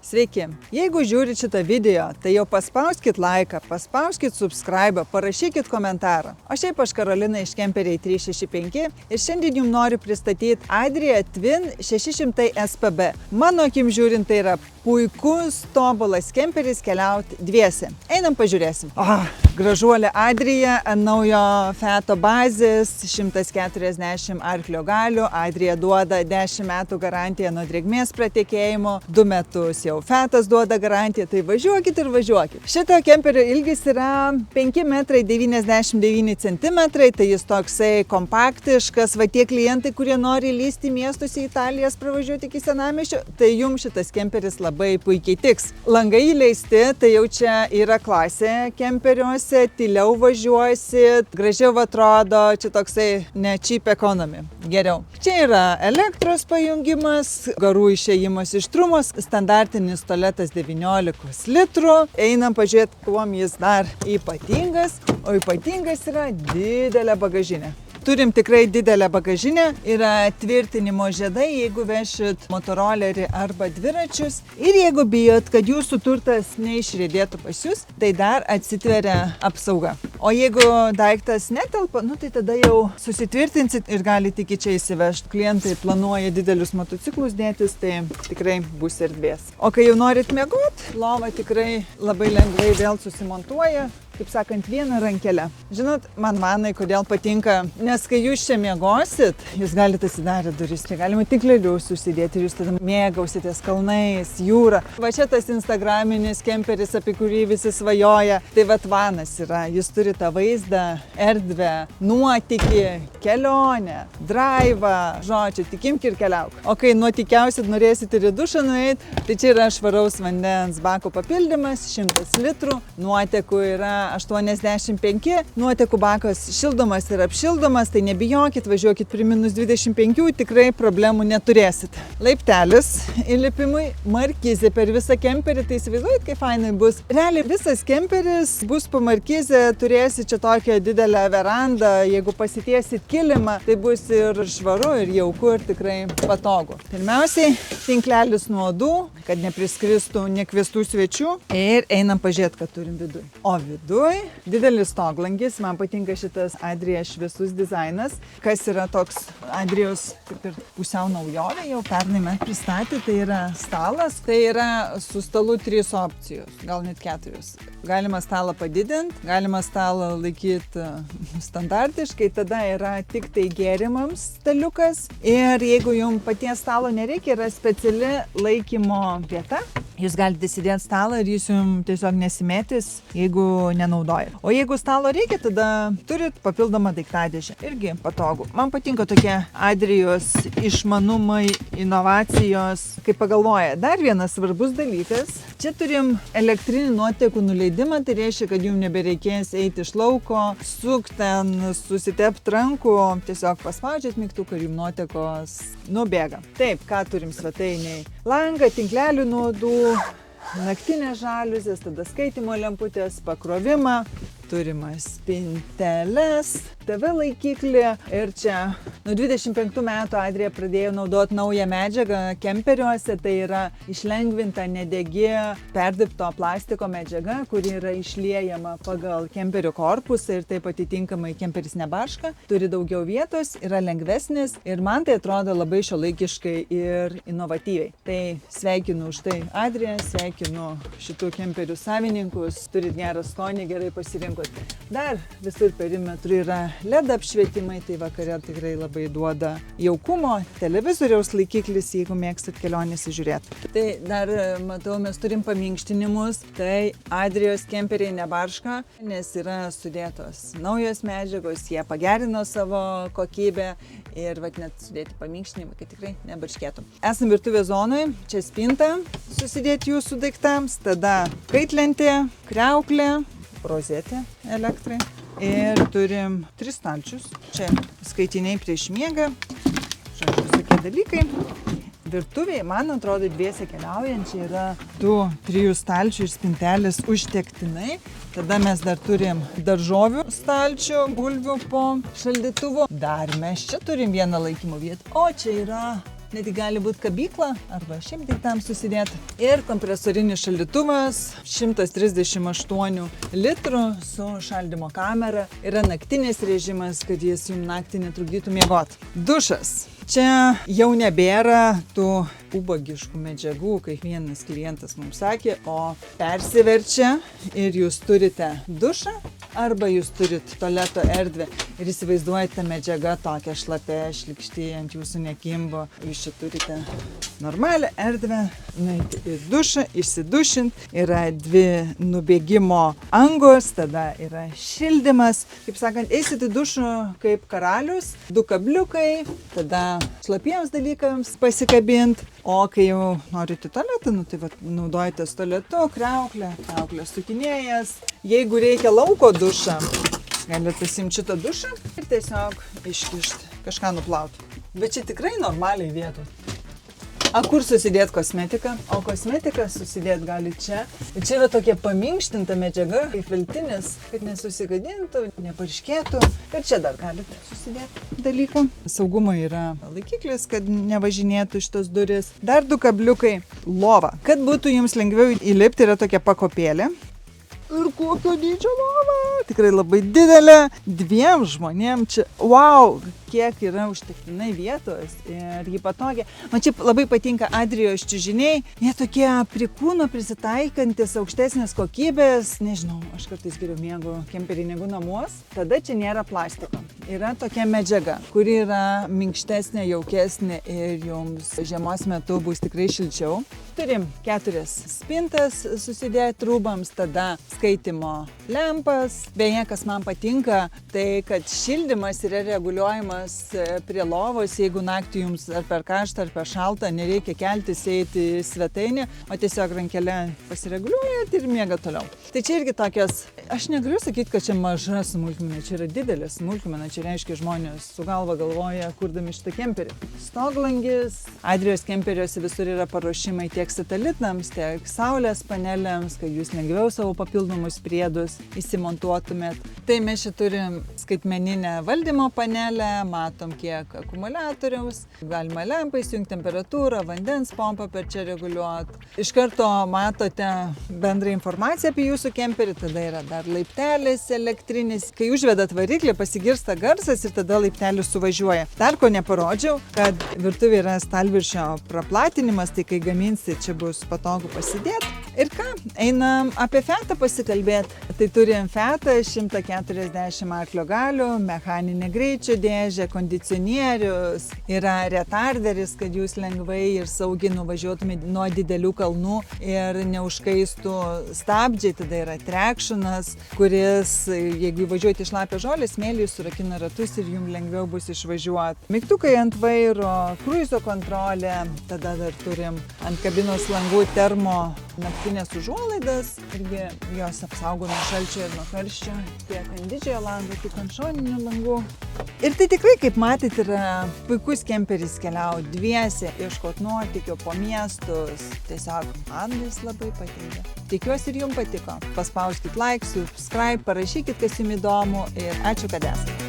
Sveiki! Jeigu žiūrit šitą video, tai jau paspauskit laiką, paspauskit subscribe, parašykit komentarą. O šiaip aš Karolina iš Kemperiai 365 ir šiandien jums noriu pristatyti Adria Twin 600 SPB. Mano akim žiūrint, tai yra puikus, tobulas kemperis keliauti dviese. Einam pažiūrėsim. Gražuolė Adria ant naujo Fiato bazės, 140 arklio galių. Adria duoda 10 metų garantiją nuo drėgmės pratekėjimo, 2 metus jau Fiatas duoda garantiją, tai važiuokit ir važiuokit. Šito kemperio ilgis yra 5,99 cm, tai jis toksai kompaktiškas, va tie klientai, kurie nori lysti miestus į Italijas, pravažiuoti iki senamiesčio, tai jums šitas kemperis labai puikiai tiks. Langai įleisti, tai jau čia yra klasė kemperiuose, tyliau važiuosit, gražiau atrodo, čia toksai ne cheap economy, geriau. Čia yra elektros pajungimas, garų išėjimas iš trumos, standartinis tualetas 19 litrų. Einam pažiūrėti, kuom jis dar ypatingas, o ypatingas yra didelė bagažinė. Turim tikrai didelę bagažinę, yra tvirtinimo žiedai, jeigu vešit motorolerį arba dviračius. Ir jeigu bijot, kad jūsų turtas neišriedėtų pas jūs, tai dar atsitveria apsauga. O jeigu daiktas netelpa, tai tada jau susitvirtinsit ir galite iki čia įsivežti. Klientai planuoja didelius motociklus dėtis, tai tikrai bus erdvės. O kai jau norit miegot, lova tikrai labai lengvai vėl susimontuoja. Kaip sakant, vieną rankelę. Žinot, man vanai, kodėl patinka, nes kai jūs čia miegosit, jūs galite atsidarę duris, čia galima tiklelius užsidėti ir jūs tada mėgausitės kalnais, jūra. Va čia tas instagraminis kemperis, apie kurį visi svajoja, tai vat vanas yra. Jūs turite tą vaizdą, erdvę, nuotykį, kelionę, draivą, žodžiu, tik imk ir keliauk. O kai nuotykiausit, norėsit ir į dušą nueiti, tai čia yra švaraus vandens bako papildymas, 100 litrų, nuotekų yra 85, nuotekų bakas šildomas ir apšildomas, tai nebijokit, važiuokit prie -25, tikrai problemų neturėsit. Laiptelis įlipimui, markizė per visą kemperį, tai įsivaizduojat, kaip fainai bus. Realiai visas kemperis bus po markizė, turėsit čia tokią didelę verandą, jeigu pasitiesit kilimą, tai bus ir švaru, ir jauku, ir tikrai patogu. Pirmiausiai, tinklelis nuo uodų, kad nepriskristų nekviestų svečių, ir einam pažiūrėti, ką turim viduj. O viduj didelis stoglangis, man patinka šitas Adria šviesus dizainas, kas yra toks Adrijos kaip ir pusiau naujovė, jau pernai mes pristatė, tai yra stalas, tai yra su stalu 3 opcijos, gal net 4. Galima stalą padidinti, galima stalą laikyti standartiškai, tada yra tik tai gėrimams staliukas ir jeigu jums paties stalo nereikia, yra speciali laikymo vieta. Jūs galite įsidėti stalą ir jis jums tiesiog nesimėtis, jeigu nenaudojat. O jeigu stalo reikia, tada turit papildomą daiktadėžę. Irgi patogu. Man patinka tokie Adrijos išmanumai, inovacijos. Kaip pagalvoja, dar vienas svarbus dalykas. Čia turim elektrinį nuotekų nuleidimą, tai reiškia, kad jums nebereikės eiti iš lauko, ten, susitepti rankų, tiesiog paspaudžiat mygtuką ir jums nuotekos nubėga. Taip, ką turim svetainiai? Langą, tinklelių nuodų, naktinės žaliuzės, tada skaitimo lemputės, pakrovimą, turimas spinteles, TV laikiklį ir čia nuo 25 metų Adria pradėjo naudoti naują medžiagą kemperiuose, tai yra išlengvinta nedegi perdirbto plastiko medžiaga, kuri yra išliejama pagal kemperio korpusą ir taip atitinkamai kemperis nebarška, turi daugiau vietos, yra lengvesnis ir man tai atrodo labai šiuolaikiškai ir inovatyviai. Tai sveikinu už tai Adria, sveikinu šitų kemperių savininkus, turit gerą skonį, gerai pasirinkot. Dar visur perimetru yra LED apšvietimai, tai vakare tikrai labai duoda jaukumo, televizoriaus laikiklis, jeigu mėgstat kelionėse žiūrėti. Tai dar matau, mes turim paminkštinimus, tai Adrijos kemperiai nebarška, nes yra sudėtos naujos medžiagos, jie pagerino savo kokybę ir net sudėti paminkštinimai, kad tikrai nebarškėtų. Esam virtuvės zonoje, čia spinta susidėti jūsų daiktams, tada kaitlentė, kriauklė, rozetė elektrai ir turim 3 stalčius, čia skaitiniai prieš miegą, žodžiu, visokie dalykai. Virtuviai, man atrodo, dviese keliaujančiai yra 2-3 stalčių ir spintelės užtektinai. Tada mes dar turim daržovių stalčių, bulvių po šaldytuvu. Dar mes čia turim vieną laikymo vietą, o čia yra netgi gali būti kabykla arba šiaip daiktam susidėti. Ir kompresorinis šaldytuvas 138 litrų su šaldymo kamera. Yra naktinis režimas, kad jis jums naktį netrukdytų miegoti. Dušas. Čia jau nebėra tų ubagiškų medžiagų, kaip vienas klientas mums sakė, o persiverčia ir jūs turite dušą arba jūs turit tualeto erdvę ir įsivaizduojate medžiaga tokia šlapia, šlikšti, ant jūsų nekimbo. Jūs čia turite normalią erdvę, nueiti į dušą, išsidušint, yra 2 nubėgimo angos, tada yra šildymas. Kaip sakant, eisit į dušą kaip karalius, 2 kabliukai, tada šlapiems dalykams pasikabint, o kai jau norite tualetą, tai naudojatės tualetu, kriauklę sukinėjas. Jeigu reikia lauko dušą, galite pasimti šitą dušą ir tiesiog iškišti, kažką nuplauti. Bet čia tikrai normaliai vietų. A kur susidėt kosmetiką? O kosmetiką susidėt gali čia. Ir čia yra tokia paminkštinta medžiaga, kaip veltinis, kad nesusigadintų, neparškėtų. Ir čia dar galite susidėti dalyką. Saugumo yra laikiklis, kad nevažinėtų šitos duris. Dar 2 kabliukai. Lova. Kad būtų jums lengviau įlipti, yra tokia pakopėlė. Ir kokio dydžio lova. Tikrai labai didelė. 2 žmonėm čia. Wow, kiek yra užtektinai vietos ir jį patogia. Man čia labai patinka Adrijos čiužiniai. Jie tokie prie kūno prisitaikantis, aukštesnės kokybės. Nežinau, aš kartais geriau miegu kemperį negu namuos. Tada čia nėra plastiko. Yra tokia medžiaga, kuri yra minkštesnė, jaukesnė ir jums žiemos metu bus tikrai šilčiau. Turim 4 spintas susidėti rūbams, tada skaitimo lempas. Beje, kas man patinka, tai kad šildymas yra reguliuojamas prie lovos, jeigu naktį jums ar per karštą, ar per šaltą, nereikia keltis, eiti į svetainę, o tiesiog rankelę pasireguliuojat ir miega toliau. Tai čia irgi tokios, aš negaliu sakyti, kad čia maža smulkmena, čia yra didelė smulkmena, čia reiškia žmonės su galva galvoja, kurdami šitą kemperį. Stoglangis, Adrijos kemperiuose visur yra paruošimai tiek satelitams, tiek saulės panelėms, kad jūs lengviau savo papildomus priedus įsimontuotumėt. Tai mes čia turim skaitmeninę valdymo panelę, matom kiek akumuliatoriaus, galima lempą įsijungti, temperatūrą, vandens pompą per čia reguliuoti. Iš karto matote bendrą informaciją apie jūsų kemperį, tada yra dar laiptelis elektrinis. Kai užvedat variklį, pasigirsta garsas ir tada laiptelis suvažiuoja. Dar ko neparodžiau, kad virtuvė yra stalviršio praplatinimas, tai kai gaminsit, čia bus patogu pasidėti. Ir ką, einam apie Fiatą pasikalbėti. Tai turim Fiatą 140 arklio galių, mechaninę greičio dėžę, kondicionierius, yra retarderis, kad jūs lengvai ir saugiai nuvažiuotumėte nuo didelių kalnų ir neužkaistų stabdžiai. Tada yra trekšinas, kuris, jeigu važiuojate iš šlapią žolę, smėlį surakina ratus ir jums lengviau bus išvažiuoti. Mygtukai ant vairo, kruizo kontrolė, tada dar turim ant kabinos langų termo naktinės užuolaidas, irgi jos apsaugo nuo šalčio ir nuo karščio, tiek ant didžiojo lango, tiek ant šoninių langų. Ir tai tikrai, kaip matyt, yra puikus kemperis keliauti dviese, ieškoti nuotykio po miestus. Tiesiog man jis labai patinka. Tikiuosi ir jums patiko. Paspauskit like, subscribe, parašykit, kas jums įdomu ir ačiū, kad esate.